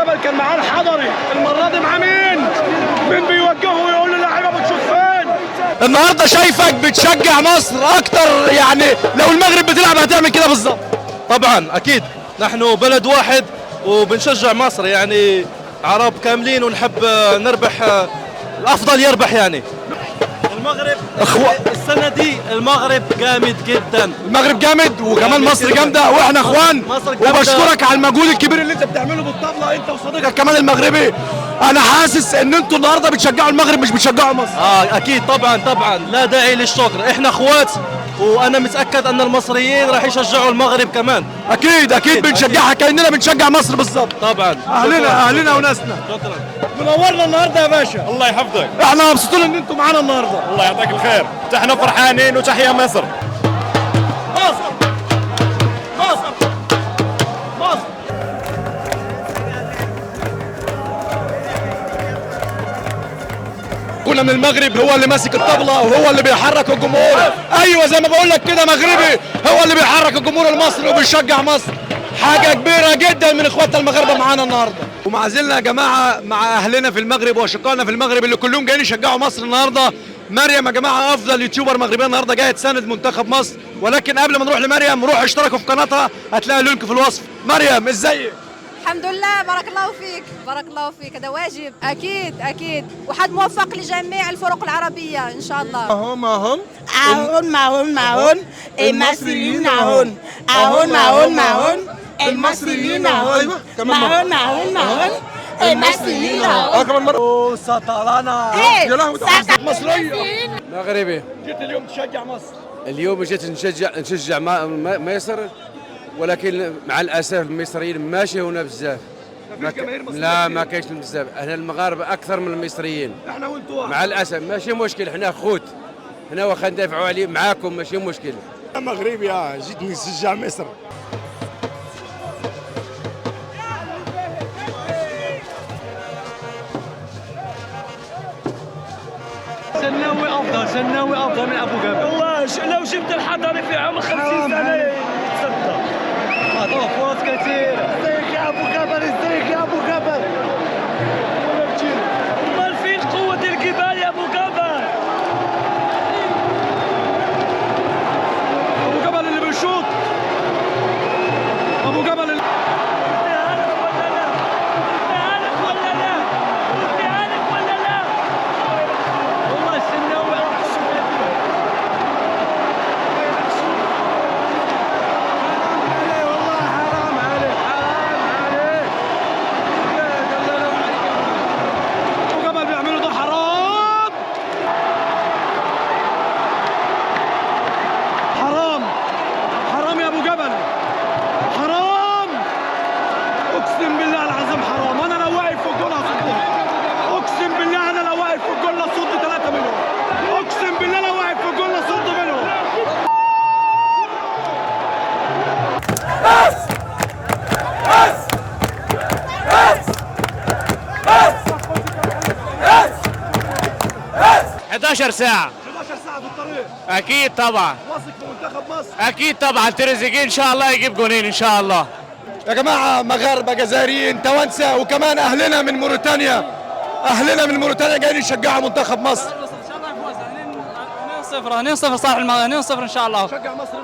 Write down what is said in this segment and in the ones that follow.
جبل كان معاه الحضري، المره دي معاه مين؟ مين بيوجهه ويقول للاعيبه بتشوف فين؟ النهارده شايفك بتشجع مصر اكتر، يعني لو المغرب بتلعب هتعمل كده بالظبط. طبعا اكيد، نحن بلد واحد وبنشجع مصر، يعني عرب كاملين ونحب نربح، الافضل يربح يعني. المغرب السنه دي المغرب جامد جدا، المغرب جامد وكمان مصر جامده واحنا اخوان، وبشكرك على المجهود الكبير اللي انت بتعمله بالطبله انت وصديقك كمان المغربي. انا حاسس ان انتوا النهارده بتشجعوا المغرب مش بتشجعوا مصر. اكيد طبعا لا داعي للشكر، احنا اخوات وانا متاكد ان المصريين راح يشجعوا المغرب كمان. اكيد بنشجعها كاننا بنشجع مصر بالظبط. طبعا اهلنا وناسنا. شكرا. منورنا النهارده يا باشا. الله يحفظك. احنا مبسوطين ان انتوا معانا النهارده. الله يعطيك الخير. احنا فرحانين وتحيا مصر. مصر كنا من المغرب، هو اللي ماسك الطبلة وهو اللي بيحرك الجمهور. ايوه زي ما بقول لك كده، مغربي هو اللي بيحرك الجمهور المصري وبيشجع مصر. حاجة كبيرة جدا من اخواتنا المغاربة معانا النهارده. ومع زلنا يا جماعة مع اهلنا في المغرب واشقائنا في المغرب اللي كلهم جايين يشجعوا مصر النهارده. مريم يا جماعة افضل يوتيوبر مغربية النهارده جاية تساند منتخب مصر، ولكن قبل ما نروح لمريم روح اشتركوا في قناتها هتلاقي اللينك في الوصف. مريم ازيك؟ الحمد لله، بارك الله فيك بارك الله فيك، هذا واجب اكيد وحد موفق لجميع الفرق العربيه ان شاء الله. معهم المصريين معهم المصريين معهم المصريين كمان مرة سطلنا يا لهوي مصرية مغربي. جيت اليوم تشجع مصر. اليوم جيت نشجع مصر، ولكن مع الاسف المصريين ماشي هنا بزاف. لا ما كاينش بزاف، احنا المغاربه اكثر من المصريين. احنا وانتوا مع الاسف ماشي مشكل، احنا خوت، احنا واخا ندافعوا عليه معاكم ماشي مشكل. مغربي جيت نشجع مصر. شناوي افضل من ابو جبل. والله لو جبت الحضري في عمر 50 سنه تصدق. اعطوه فرص كثيره. ازيك يا ابو جبل، ازيك يا ابو جبل. امال فين قوه الجبال يا ابو جبل؟ ابو جبل اللي بيشوط، ابو جبل اللي ساعة 11 ساعة في الطريق. اكيد طبعا، واثق في منتخب مصر. اكيد طبعا. تريزيجيه ان شاء الله يجيب جونين ان شاء الله. يا جماعة مغاربة جزائريين توانسة وكمان أهلنا من موريتانيا، أهلنا من موريتانيا جايين يشجعوا منتخب مصر. ان شاء الله يفوز 2-0 صالح المغرب 2-0 ان شاء الله.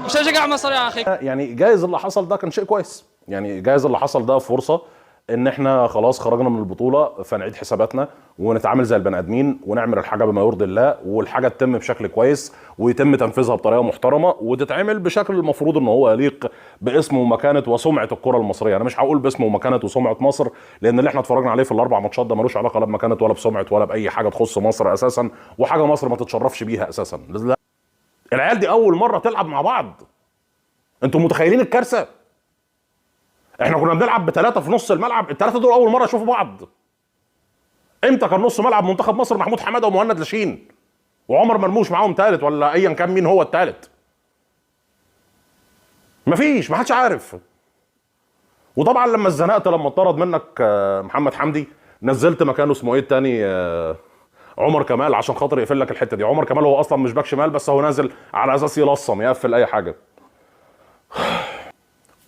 شجع مصر يا اخي. يعني جايز اللي حصل ده كان شيء كويس، يعني جايز اللي حصل ده فرصة ان احنا خلاص خرجنا من البطولة فنعيد حساباتنا ونتعامل زي البني ادمين ونعمل الحاجة بما يرضي الله، والحاجة تتم بشكل كويس ويتم تنفيذها بطريقة محترمة وتتعمل بشكل المفروض ان هو يليق باسم ومكانة وسمعة الكرة المصرية. انا مش هقول باسم ومكانة وسمعة مصر لان اللي احنا اتفرجنا عليه في الاربع ماتشات ده ملوش علاقة لا بمكانة ولا بسمعة ولا باي حاجة تخص مصر اساسا، وحاجة مصر ما تتشرفش بيها اساسا. العيال دي اول مرة تلعب مع بعض، انتوا متخيلين الكارثة؟ احنا كنا بنلعب بثلاثة في نص الملعب، الثلاثة دول أول مرة يشوفوا بعض. امتى كان نص ملعب منتخب مصر محمود حمادة ومهند لاشين وعمر مرموش معاهم ثالث ولا أيا كان مين هو الثالث؟ مفيش، ما حدش عارف. وطبعا لما اتزنقت لما اتطرد منك محمد حمدي نزلت مكانه اسمه ايه الثاني عمر كمال عشان خاطر يقفل لك الحتة دي. عمر كمال هو أصلا مش باك شمال بس هو نازل على أساس يلصم يقفل أي حاجة.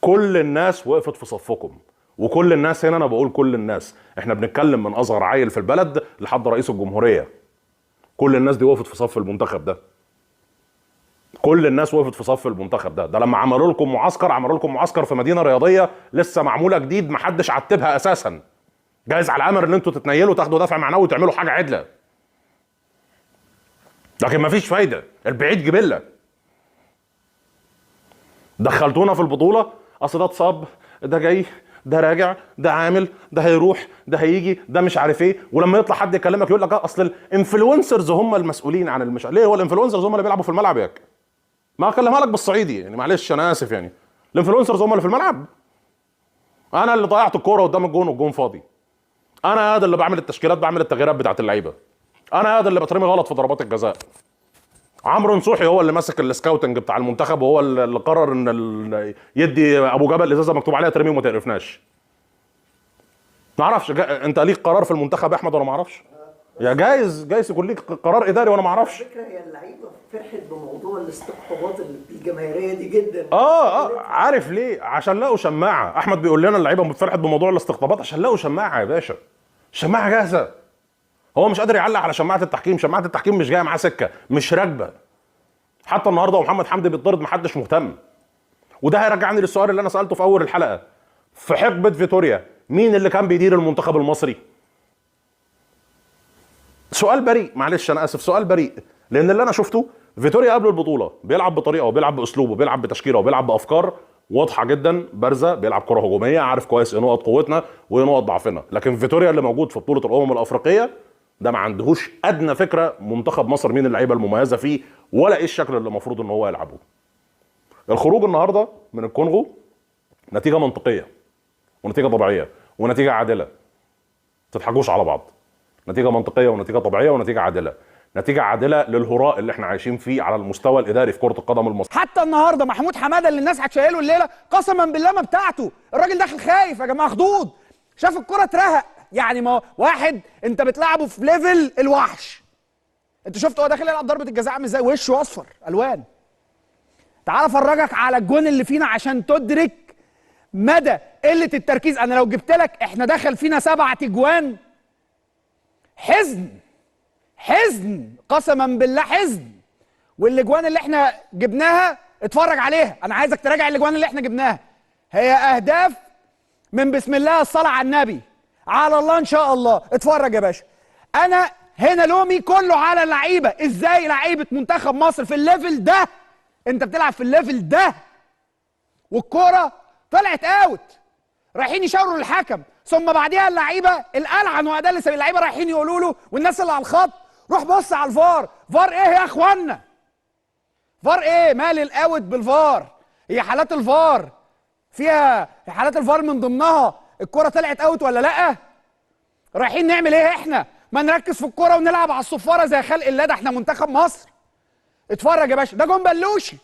كل الناس وقفت في صفكم، وكل الناس هنا، انا بقول كل الناس، احنا بنتكلم من اصغر عيل في البلد لحد رئيس الجمهوريه، كل الناس دي وقفت في صف المنتخب ده. كل الناس وقفت في صف المنتخب ده. ده لما عملوا لكم معسكر في مدينه رياضيه لسه معموله جديد، محدش عتبها اساسا، جايز على الامر ان انتوا تتنيلوا تاخدوا دفع معنوي وتعملوا حاجه عدله، لكن مفيش فايده، البعيد جبله. دخلتونا في البطوله، اصل ده اتصاب، ده جاي، ده راجع، ده عامل، ده هيروح، ده هيجي، ده مش عارف ايه، ولما يطلع حد يكلمك يقول لك اصل الانفلونسرز هم المسؤولين عن ليه؟ هو الانفلونسرز هم اللي بيلعبوا في الملعب ياك؟ ما اكلمها لك بالصعيدي يعني، معلش انا اسف يعني، الانفلونسرز هم اللي في الملعب. انا اللي ضيعت الكوره قدام الجون والجون فاضي، انا هذا اللي بعمل التشكيلات، بعمل التغييرات بتاعت اللعيبه، انا هذا اللي بترمي غلط في ضربات الجزاء. عمرو نصوحي هو اللي ماسك السكاوتنج بتاع المنتخب، وهو اللي قرر ان يدي ابو جبل ازازه مكتوب عليها ترميه وما تقرفناش. ما اعرفش انت ليك قرار في المنتخب يا احمد ولا ما اعرفش؟ يا جايز يكون ليك قرار اداري وانا ما اعرفش. فكره هي اللعيبه فرحت بموضوع الاستقطابات الجماهيريه دي جدا. عارف ليه؟ عشان لقوا شماعه. احمد بيقول لنا اللعيبه فرحت بموضوع الاستقطابات عشان لقوا شماعه يا باشا، شماعه جاهزه. هو مش قادر يعلق على شماعه التحكيم، شماعه التحكيم مش جايه معاه سكه، مش راكبه. حتى النهارده ومحمد حمدي بيتطرد محدش مهتم. وده هيرجعني للسؤال اللي انا سالته في اول الحلقه، في حقبه فيتوريا مين اللي كان بيدير المنتخب المصري؟ سؤال بريء، معلش انا اسف، سؤال بريء، لان اللي انا شفته فيتوريا قبل البطوله بيلعب بطريقه وبيلعب باسلوب وبيلعب بتشكيله وبيلعب بافكار واضحه جدا بارزه، بيلعب كره هجوميه، عارف كويس ايه نقط قوتنا وايه نقط ضعفنا. لكن فيتوريا اللي موجود في بطوله الامم الافريقيه ده ما عندهوش ادنى فكره منتخب مصر مين اللعيبه المميزه فيه ولا ايه الشكل اللي المفروض ان هو يلعبه. الخروج النهارده من الكونغو نتيجه منطقيه ونتيجه طبيعيه ونتيجه عادله، ما تضحكوش على بعض، نتيجه منطقيه ونتيجه طبيعيه ونتيجه عادله، نتيجه عادله للهراء اللي احنا عايشين فيه على المستوى الاداري في كره القدم المصريه. حتى النهارده محمود حماده اللي الناس هتشيله الليله قسما بالله ما بتاعته، الراجل داخل خايف يا جماعه، خضوض، شاف الكره اترهق. يعني ما واحد انت بتلعبه في ليفل الوحش، انت شفت هو داخل يلعب ضربه الجزاء عامل ازاي، وشه اصفر الوان. تعال افرجك على الجون اللي فينا عشان تدرك مدى قله التركيز. انا لو جبت لك احنا دخل فينا 7 اجوان، حزن قسما بالله حزن. والاجوان اللي احنا جبناها اتفرج عليها، انا عايزك تراجع الاجوان اللي احنا جبناها، هي اهداف من بسم الله الصلاه على النبي على الله ان شاء الله. اتفرج يا باشا، انا هنا لومي كله على اللعيبه. ازاي لعيبه منتخب مصر في الليفل ده، انت بتلعب في الليفل ده والكوره طلعت اوت، رايحين يشاوروا للحكم، ثم بعديها اللعيبه الالعن وادلس اللعيبه رايحين يقولوا له والناس اللي على الخط روح بص على الفار. فار ايه يا اخوانا؟ فار ايه؟ مال الاوت بالفار؟ هي حالات الفار فيها حالات الفار من ضمنها الكرة طلعت اوت ولا لا؟ رايحين نعمل ايه احنا؟ ما نركز في الكرة ونلعب على الصفارة زي خلق الله، ده احنا منتخب مصر. اتفرج يا باشا، ده جون بلوشي،